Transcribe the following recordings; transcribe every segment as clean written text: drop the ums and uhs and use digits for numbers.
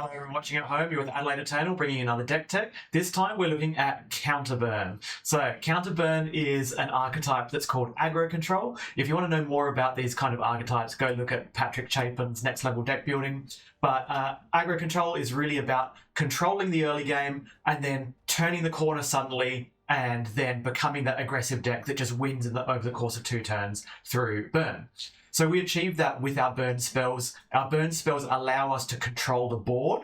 Hello everyone watching at home, you're with Adelaide Eternal bringing you another deck tech. This time we're looking at Counterburn. So Counterburn is an archetype that's called aggro control. If you want to know more about these kind of archetypes, go look at Patrick Chapin's Next Level Deck Building. But aggro control is really about controlling the early game and then turning the corner suddenly and then becoming that aggressive deck that just wins over the course of 2 turns through burn. So we achieve that with our burn spells. Our burn spells allow us to control the board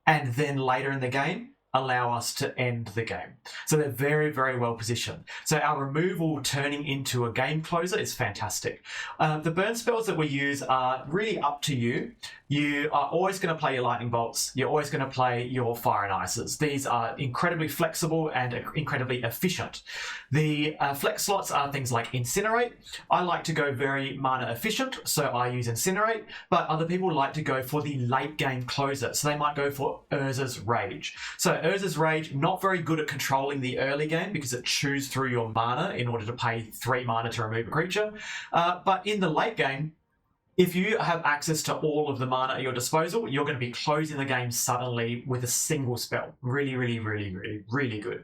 and then later in the game allow us to end the game. So they're very, very well positioned. So our removal turning into a game closer is fantastic. The burn spells that we use are really up to you. You are always going to play your lightning bolts. You're always going to play your fire and ices. These are incredibly flexible and incredibly efficient. The flex slots are things like incinerate. I like to go very mana efficient, so I use incinerate, but other people like to go for the late game closer. So they might go for Urza's Rage. So Urza's Rage, not very good at controlling the early game because it chews through your mana in order to pay 3 mana to remove a creature. But in the late game, if you have access to all of the mana at your disposal, you're going to be closing the game suddenly with a single spell. Really, really, really, really, really good.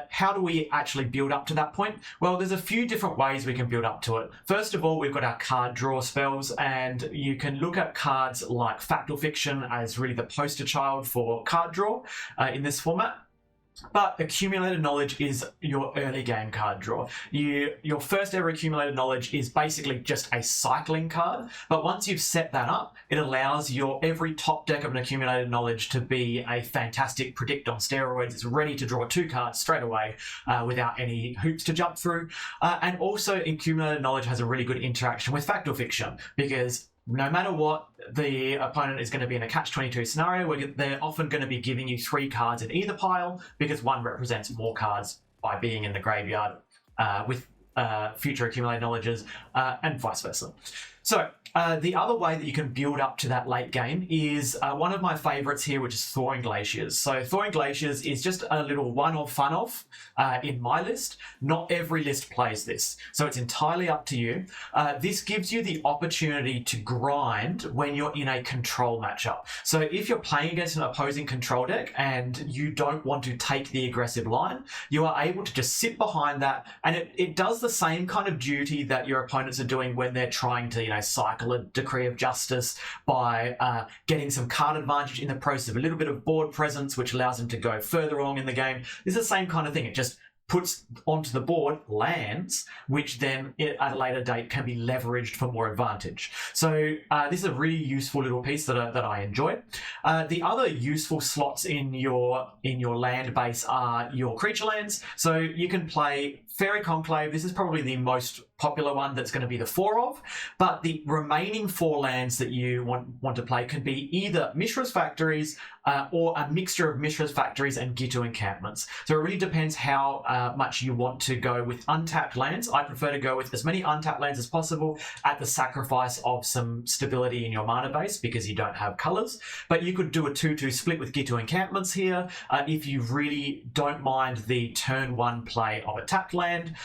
How do we actually build up to that point? Well, there's a few different ways we can build up to it. First of all, we've got our card draw spells, and you can look at cards like Factual Fiction as really the poster child for card draw in this format. But accumulated knowledge is your early game card draw. Your first ever accumulated knowledge is basically just a cycling card, but once you've set that up, it allows your every top deck of an accumulated knowledge to be a fantastic predict on steroids. It's ready to draw 2 cards straight away without any hoops to jump through. And also accumulated knowledge has a really good interaction with Factual Fiction because no matter what, the opponent is going to be in a catch-22 scenario where they're often going to be giving you 3 cards in either pile because one represents more cards by being in the graveyard with future accumulated knowledges and vice versa. So the other way that you can build up to that late game is one of my favorites here, which is Thawing Glaciers. So Thawing Glaciers is just a little one-off fun-off in my list. Not every list plays this, so it's entirely up to you. This gives you the opportunity to grind when you're in a control matchup. So if you're playing against an opposing control deck and you don't want to take the aggressive line, you are able to just sit behind that, and it does the same kind of duty that your opponents are doing when they're trying to cycle a Decree of Justice by getting some card advantage in the process of a little bit of board presence, which allows them to go further along in the game. It's the same kind of thing. It just puts onto the board lands, which then at a later date can be leveraged for more advantage. So this is a really useful little piece that I enjoy. The other useful slots in your land base are your creature lands. So you can play Fairy Conclave. This is probably the most popular one that's going to be the 4 of, but the remaining 4 lands that you want to play could be either Mishra's Factories or a mixture of Mishra's Factories and Gitu Encampments. So it really depends how much you want to go with untapped lands. I prefer to go with as many untapped lands as possible at the sacrifice of some stability in your mana base because you don't have colors. But you could do a 2-2 split with Gitu Encampments here if you really don't mind the turn 1 play of a tapped land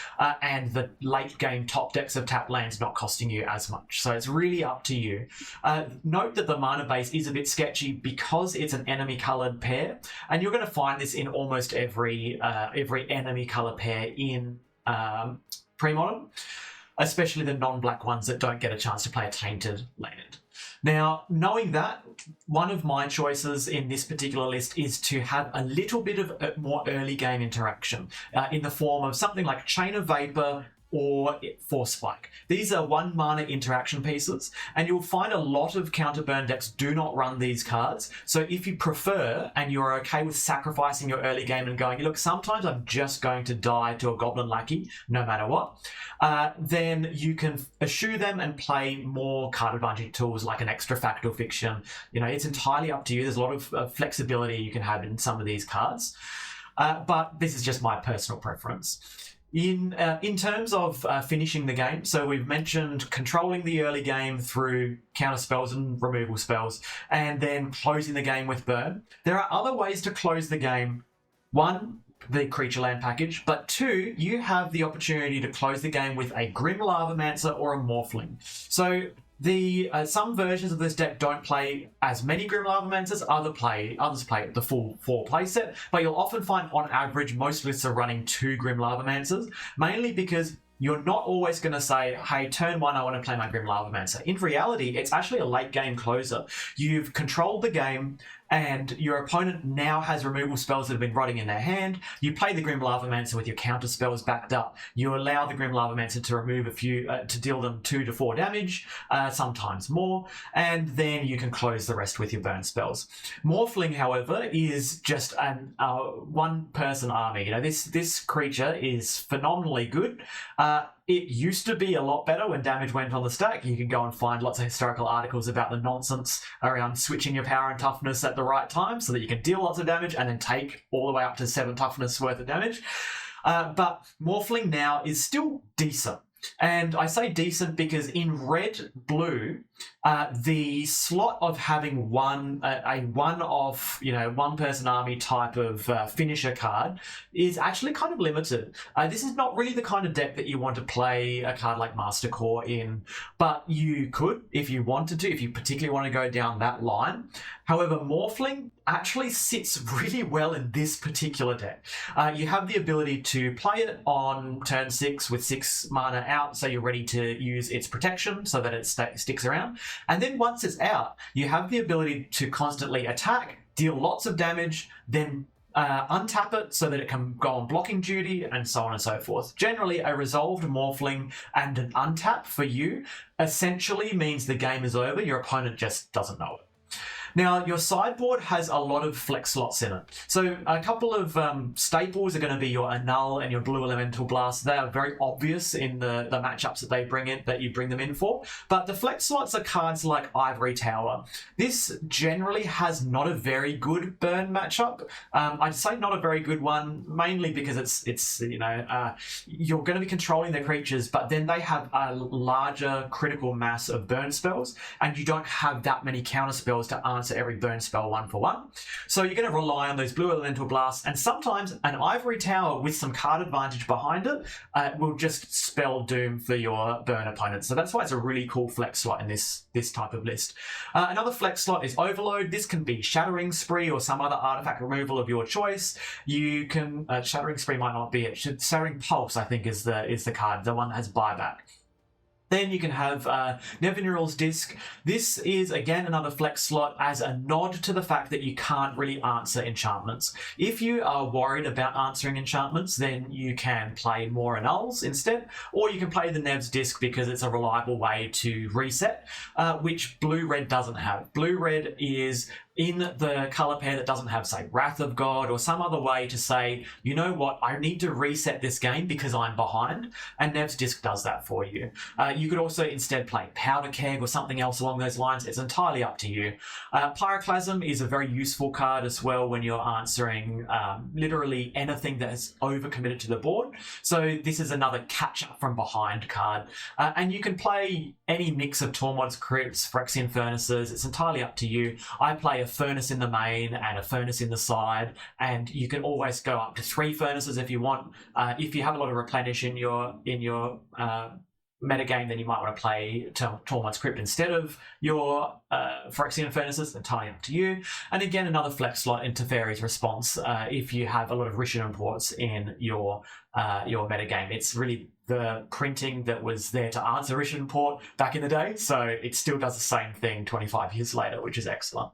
and the late game top decks of tapped lands not costing you as much. So it's really up to you. Note that the mana base is a bit sketchy because it's an enemy colored pair, and you're going to find this in almost every enemy color pair in Premodern, especially the non-black ones that don't get a chance to play a tainted land. Now, knowing that, one of my choices in this particular list is to have a little bit of more early game interaction in the form of something like Chain of Vapor or Force Spike. These are 1 mana interaction pieces, and you'll find a lot of counterburn decks do not run these cards. So if you prefer and you're okay with sacrificing your early game and going, look, sometimes I'm just going to die to a Goblin Lackey no matter what, then you can eschew them and play more card advantage tools like an extra Factual Fiction. It's entirely up to you. There's a lot of flexibility you can have in some of these cards, but this is just my personal preference. In terms of finishing the game, so we've mentioned controlling the early game through counter spells and removal spells, and then closing the game with burn. There are other ways to close the game. 1, the creature land package, but 2, you have the opportunity to close the game with a Grim Lavamancer or a Morphling. So Some versions of this deck don't play as many Grim Lavamancers, others play the full 4 play set, but you'll often find on average most lists are running 2 Grim Lavamancers, mainly because you're not always going to say, hey, turn 1, I want to play my Grim Lavamancer. In reality, it's actually a late game closer. You've controlled the game, and your opponent now has removal spells that have been rotting in their hand. You play the Grim Lavamancer with your counter spells backed up. You allow the Grim Lavamancer to remove a few, to deal them 2 to 4 damage, sometimes more, and then you can close the rest with your burn spells. Morphling, however, is just an one-person army. You know, this creature is phenomenally good. It used to be a lot better when damage went on the stack. You can go and find lots of historical articles about the nonsense around switching your power and toughness at the right time so that you can deal lots of damage and then take all the way up to 7 toughness worth of damage. But Morphling now is still decent. And I say decent because in red-blue, the slot of having a one-off, one-person army type of finisher card is actually kind of limited. This is not really the kind of deck that you want to play a card like Master Core in, but you could if you wanted to, if you particularly want to go down that line. However, Morphling actually sits really well in this particular deck. You have the ability to play it on turn 6 with 6 mana out, so you're ready to use its protection so that it sticks around. And then once it's out, you have the ability to constantly attack, deal lots of damage, then untap it so that it can go on blocking duty, and so on and so forth. Generally, a resolved Morphling and an untap for you essentially means the game is over. Your opponent just doesn't know it. Now, your sideboard has a lot of flex slots in it. So a couple of staples are going to be your Annul and your Blue Elemental Blast. They are very obvious in the matchups that they bring in, that you bring them in for. But the flex slots are cards like Ivory Tower. This generally has not a very good burn matchup. I'd say not a very good one, mainly because it's you're going to be controlling their creatures, but then they have a larger critical mass of burn spells, and you don't have that many counter spells to answer every burn spell 1 for 1. So you're going to rely on those Blue Elemental Blasts, and sometimes an Ivory Tower with some card advantage behind it will just spell doom for your burn opponent. So that's why it's a really cool flex slot in this type of list. Another flex slot is Overload. This can be Shattering Spree or some other artifact removal of your choice. You can Shattering Spree might not be it. Shattering Pulse, I think, is the card, the one that has buyback. Then you can have Nevinyrral's Disc. This is, again, another flex slot as a nod to the fact that you can't really answer enchantments. If you are worried about answering enchantments, then you can play more Annuls instead, or you can play the Nev's Disc because it's a reliable way to reset, which Blue-Red doesn't have. Blue-Red is in the color pair that doesn't have, say, Wrath of God or some other way to say, you know what, I need to reset this game because I'm behind, and Nev's Disc does that for you. You could also instead play Powder Keg or something else along those lines. It's entirely up to you. Pyroclasm is a very useful card as well when you're answering literally anything that has overcommitted to the board. So this is another catch-up from behind card. And you can play any mix of Tormod's Crypts, Phyrexian Furnaces. It's entirely up to you. I play a Furnace in the main and a Furnace in the side, and you can always go up to 3 Furnaces if you want. If you have a lot of replenish in your metagame, then you might want to play Tormod's Crypt instead of your Phyrexian Furnaces. Entirely up to you. And again, another flex slot into Teferi's Response if you have a lot of Rishon Imports in your metagame. It's really the printing that was there to answer Rishon Import back in the day, so it still does the same thing 25 years later, which is excellent.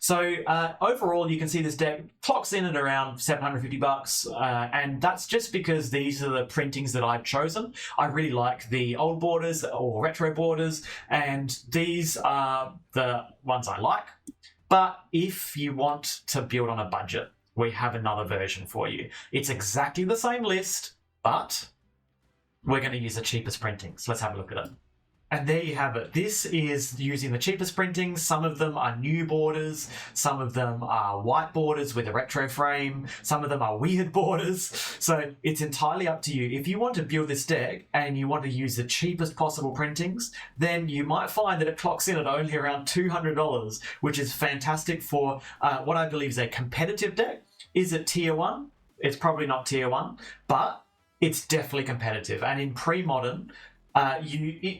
So overall, you can see this deck clocks in at around $750, and that's just because these are the printings that I've chosen. I really like the old borders or retro borders, and these are the ones I like. But if you want to build on a budget, we have another version for you. It's exactly the same list, but we're going to use the cheapest printing. So let's have a look at it. And there you have it. This is using the cheapest printings. Some of them are new borders. Some of them are white borders with a retro frame. Some of them are weird borders. So it's entirely up to you. If you want to build this deck and you want to use the cheapest possible printings, then you might find that it clocks in at only around $200, which is fantastic for what I believe is a competitive deck. Is it tier 1? It's probably not tier 1, but it's definitely competitive. And in pre-modern,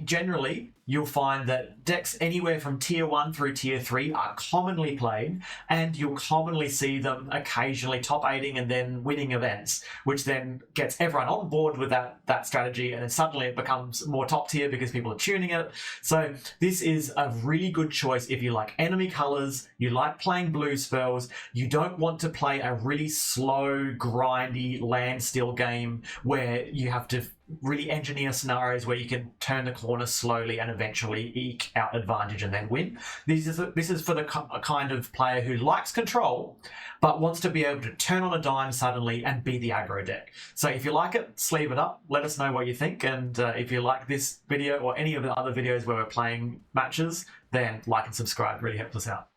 generally, you'll find that decks anywhere from tier 1 through tier 3 are commonly played, and you'll commonly see them occasionally top 8ing and then winning events, which then gets everyone on board with that strategy, and then suddenly it becomes more top tier because people are tuning it. So this is a really good choice if you like enemy colors, you like playing blue spells, you don't want to play a really slow, grindy land steal game where you have to really engineer scenarios where you can turn the corner slowly and eventually eke out advantage and then win. This is for the kind of player who likes control but wants to be able to turn on a dime suddenly and be the aggro deck. So if you like it, sleeve it up, let us know what you think, and if you like this video or any of the other videos where we're playing matches, then like and subscribe, really helps us out.